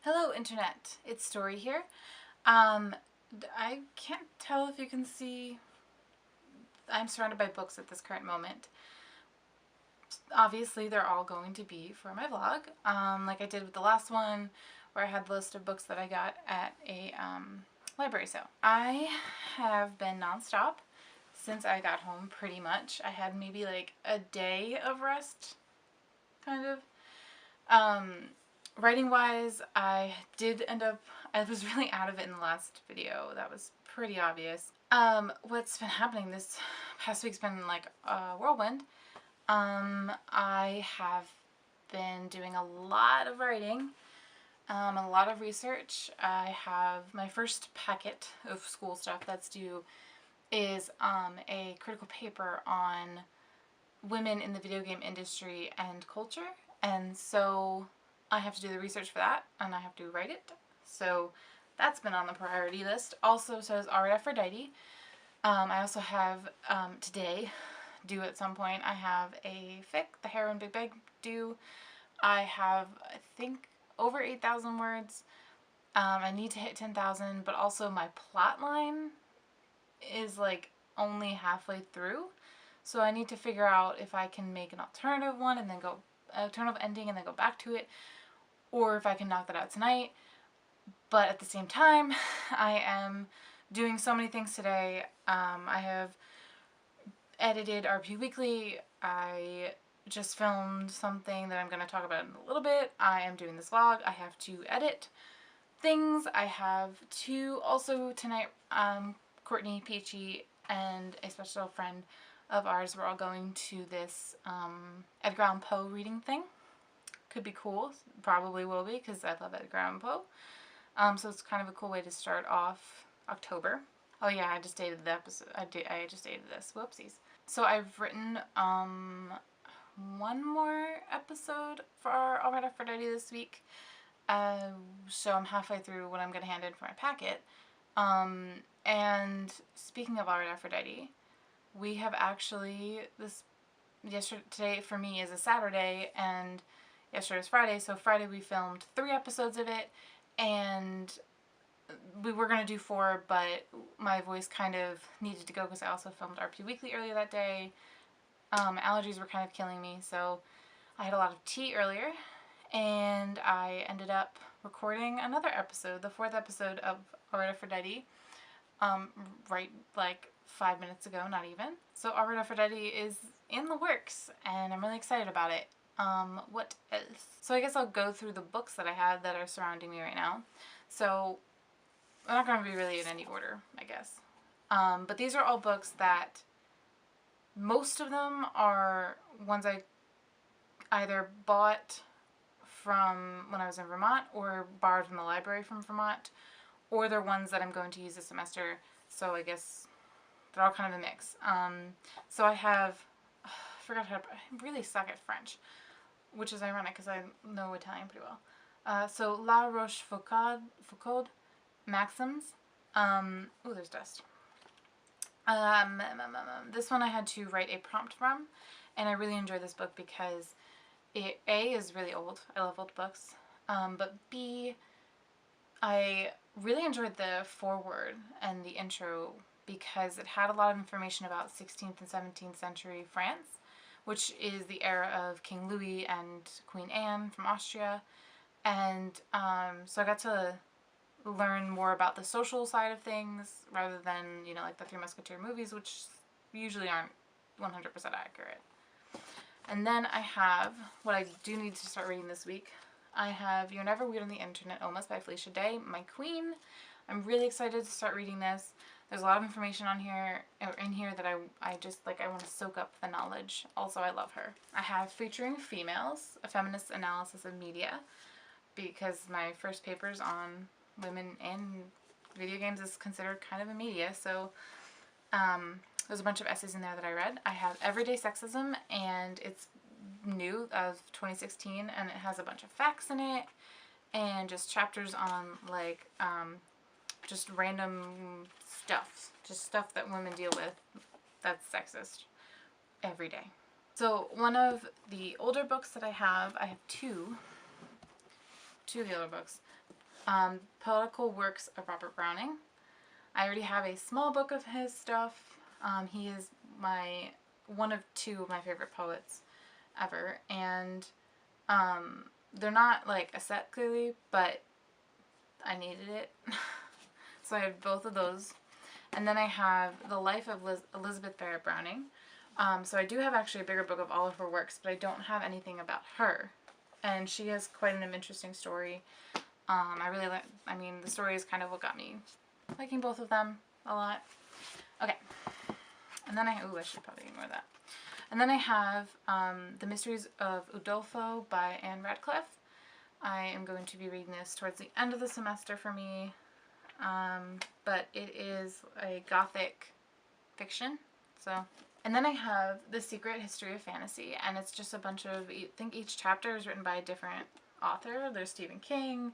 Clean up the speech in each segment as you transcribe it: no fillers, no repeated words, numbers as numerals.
Hello Internet, it's Stori here. I can't tell if you can see, I'm surrounded by books at this current moment. Obviously they're all going to be for my vlog, like I did with the last one where I had the list of books that I got at a library sale. I have been nonstop since I got home pretty much. I had maybe like a day of rest, kind of. Writing wise, I was really out of it in the last video. That was pretty obvious. What's been happening this past week's been like a whirlwind. I have been doing a lot of writing, a lot of research. I have my first packet of school stuff that's due is a critical paper on women in the video game industry and culture, and so I have to do the research for that and I have to write it. So that's been on the priority list. Also, so is Art Aphrodite. I also have today due at some point. I have a fic, The Heroine Big Bag, due. I have, I think, over 8,000 words. I need to hit 10,000, but also my plot line is like only halfway through. So I need to figure out if I can make an alternative one and then go alternative ending and then go back to it, or if I can knock that out tonight. But at the same time, I am doing so many things today. I have edited RP Weekly. I just filmed something that I'm going to talk about in a little bit. I am doing this vlog. I have to edit things. I have to also tonight, Courtney, Peachy, and a special friend of ours, we're all going to this Edgar Allan Poe reading thing. Could be cool. Probably will be because I love Edgar Allan Poe. So it's kind of a cool way to start off October. Oh yeah, I just dated the episode. I just dated this. Whoopsies. So I've written one more episode for All Right Aphrodite this week. So I'm halfway through what I'm going to hand in for my packet. And speaking of All Right Aphrodite, we have actually, today for me is a Saturday and yesterday was Friday, so Friday we filmed 3 episodes of it, and we were going to do 4, but my voice kind of needed to go because I also filmed RP Weekly earlier that day. Allergies were kind of killing me, so I had a lot of tea earlier, and I ended up recording another episode, the 4th episode of All Right Aphrodite, right like 5 minutes ago, not even. So All Right Aphrodite is in the works, and I'm really excited about it. What else? So I guess I'll go through the books that I have that are surrounding me right now. So I'm not going to be really in any order, I guess. But these are all books that, most of them are ones I either bought from when I was in Vermont or borrowed from the library from Vermont, or they're ones that I'm going to use this semester, so I guess they're all kind of a mix. So I have, I forgot how to, I really suck at French, which is ironic because I know Italian pretty well. So La Rochefoucauld, Maxims. Oh, there's dust. This one I had to write a prompt from, and I really enjoyed this book because it, A, is really old. I love old books. But B, I really enjoyed the foreword and the intro because it had a lot of information about 16th and 17th century France, which is the era of King Louis and Queen Anne from Austria. And so I got to learn more about the social side of things rather than, you know, like the Three Musketeer movies, which usually aren't 100% accurate. And then I have, what I do need to start reading this week, I have You're Never Weird on the Internet, Almost, by Felicia Day, my queen. I'm really excited to start reading this. There's a lot of information on here, or in here, that I just, like, I want to soak up the knowledge. Also, I love her. I have Featuring Females, a feminist analysis of media, because my first papers on women in video games is considered kind of a media, so there's a bunch of essays in there that I read. I have Everyday Sexism, and it's new, of 2016, and it has a bunch of facts in it, and just chapters on, like, just random stuff. Just stuff that women deal with that's sexist every day. So one of the older books that I have two of the older books. Poetical Works of Robert Browning. I already have a small book of his stuff. He is one of two of my favorite poets ever, and they're not like a set clearly, but I needed it. So I have both of those. And then I have The Life of Elizabeth Barrett Browning. So I do have actually a bigger book of all of her works, but I don't have anything about her. And she has quite an interesting story. I really like, the story is kind of what got me liking both of them a lot. Okay. And then I should probably ignore that. And then I have The Mysteries of Udolpho by Anne Radcliffe. I am going to be reading this towards the end of the semester for me. But it is a gothic fiction. And then I have The Secret History of Fantasy, and it's just a bunch of, I think each chapter is written by a different author. There's Stephen King,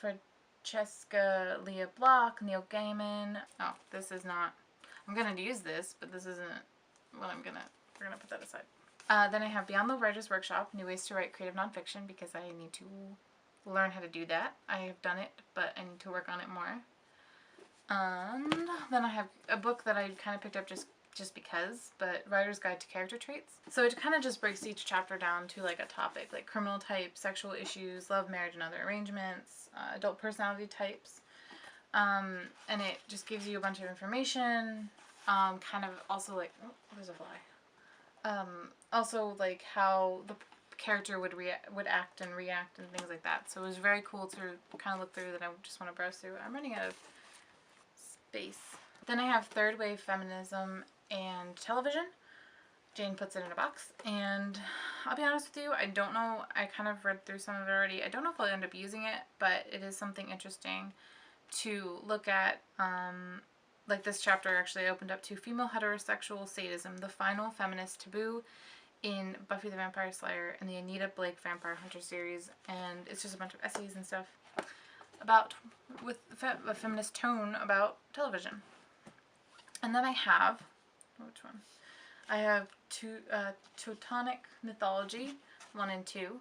Francesca Leah Block, Neil Gaiman. Oh, this is not, I'm going to use this, but this isn't what we're going to put that aside. Then I have Beyond the Writer's Workshop, New Ways to Write Creative Nonfiction, because I need to learn how to do that. I have done it, but I need to work on it more. And then I have a book that I kind of picked up just because, but Writer's Guide to Character Traits. So it kind of just breaks each chapter down to like a topic, like criminal type, sexual issues, love, marriage, and other arrangements, adult personality types. And it just gives you a bunch of information, kind of also like, oh, there's a fly. Also like how the character would act and react and things like that. So it was very cool to kind of look through that. I just want to browse through. I'm running out of space. Then I have Third Wave Feminism and Television. Jane Puts It in a Box. And I'll be honest with you, I don't know. I kind of read through some of it already. I don't know if I'll end up using it, but it is something interesting to look at. Like this chapter actually opened up to Female Heterosexual Sadism, the Final Feminist Taboo in Buffy the Vampire Slayer and the Anita Blake Vampire Hunter series. And it's just a bunch of essays and stuff with a feminist tone about television. And then I have, which one? I have Teutonic Mythology 1 and 2.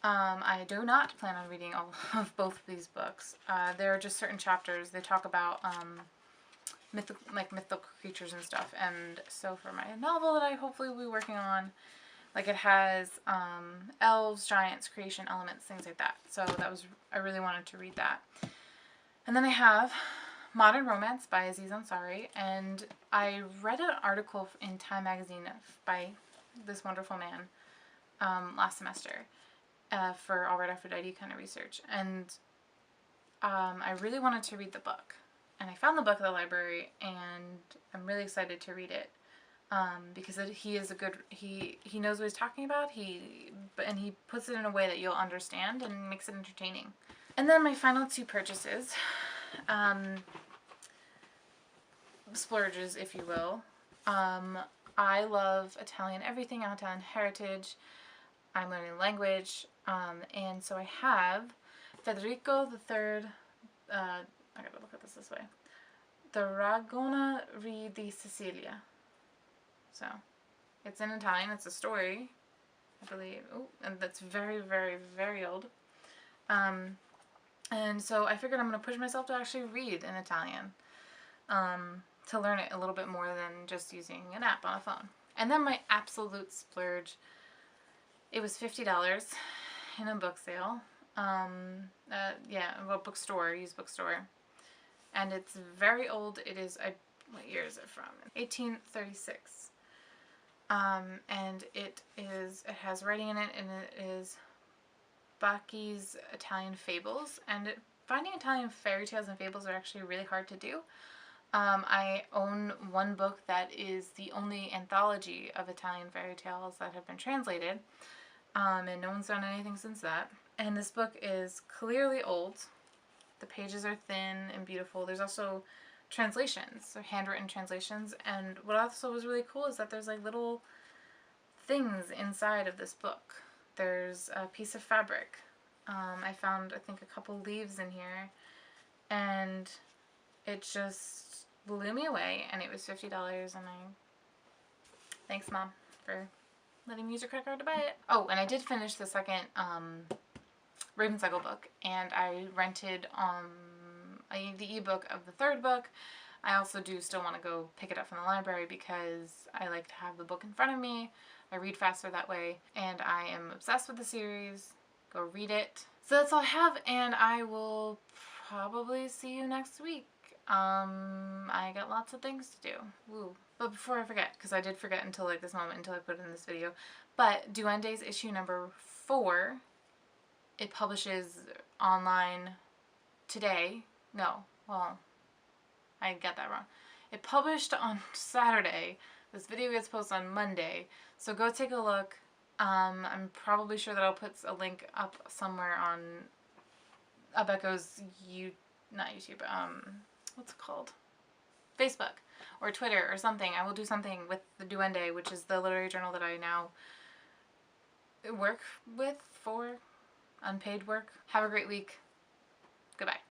I do not plan on reading all of both of these books. There are just certain chapters. They talk about mythical creatures and stuff. And so for my novel that I hopefully will be working on, like it has elves, giants, creation elements, things like that. So I really wanted to read that. And then I have Modern Romance by Aziz Ansari, and I read an article in Time magazine by this wonderful man last semester for All Right Aphrodite kind of research, and I really wanted to read the book, and I found the book at the library, and I'm really excited to read it because he knows what he's talking about. He puts it in a way that you'll understand and makes it entertaining. And then my final two purchases. Splurges, if you will. I love Italian everything, Italian heritage. I'm learning language, and so I have Federico III. I gotta look at this way. The Ragona Re di Sicilia. So it's in Italian. It's a story, I believe. Oh, and that's very, very, very old. And so I figured I'm going to push myself to actually read in Italian, to learn it a little bit more than just using an app on a phone. And then my absolute splurge, it was $50 in a book sale. Used bookstore. And it's very old. It is, what year is it from? 1836. And it has writing in it, and it is Bacchi's Italian Fables, and finding Italian fairy tales and fables are actually really hard to do. I own one book that is the only anthology of Italian fairy tales that have been translated, and no one's done anything since that. And this book is clearly old. The pages are thin and beautiful. There's also translations, or handwritten translations, and what also was really cool is that there's like little things inside of this book. There's a piece of fabric. I found, I think, a couple leaves in here, and it just blew me away, and it was $50, and thanks, Mom, for letting me use your credit card to buy it. Oh, and I did finish the second Ravencycle book, and I rented the ebook of the third book. I also do still want to go pick it up from the library because I like to have the book in front of me. I read faster that way, and I am obsessed with the series. Go read it. So that's all I have, and I will probably see you next week. I got lots of things to do. Woo. But before I forget, because I did forget until like this moment, until I put it in this video, but Duende's issue number 4, it publishes online today. No, well, I got that wrong. It published on Saturday. This video gets posted on Monday. So go take a look. I'm probably sure that I'll put a link up somewhere on Abeko's not YouTube, what's it called? Facebook or Twitter or something. I will do something with the Duende, which is the literary journal that I now work with for unpaid work. Have a great week. Goodbye.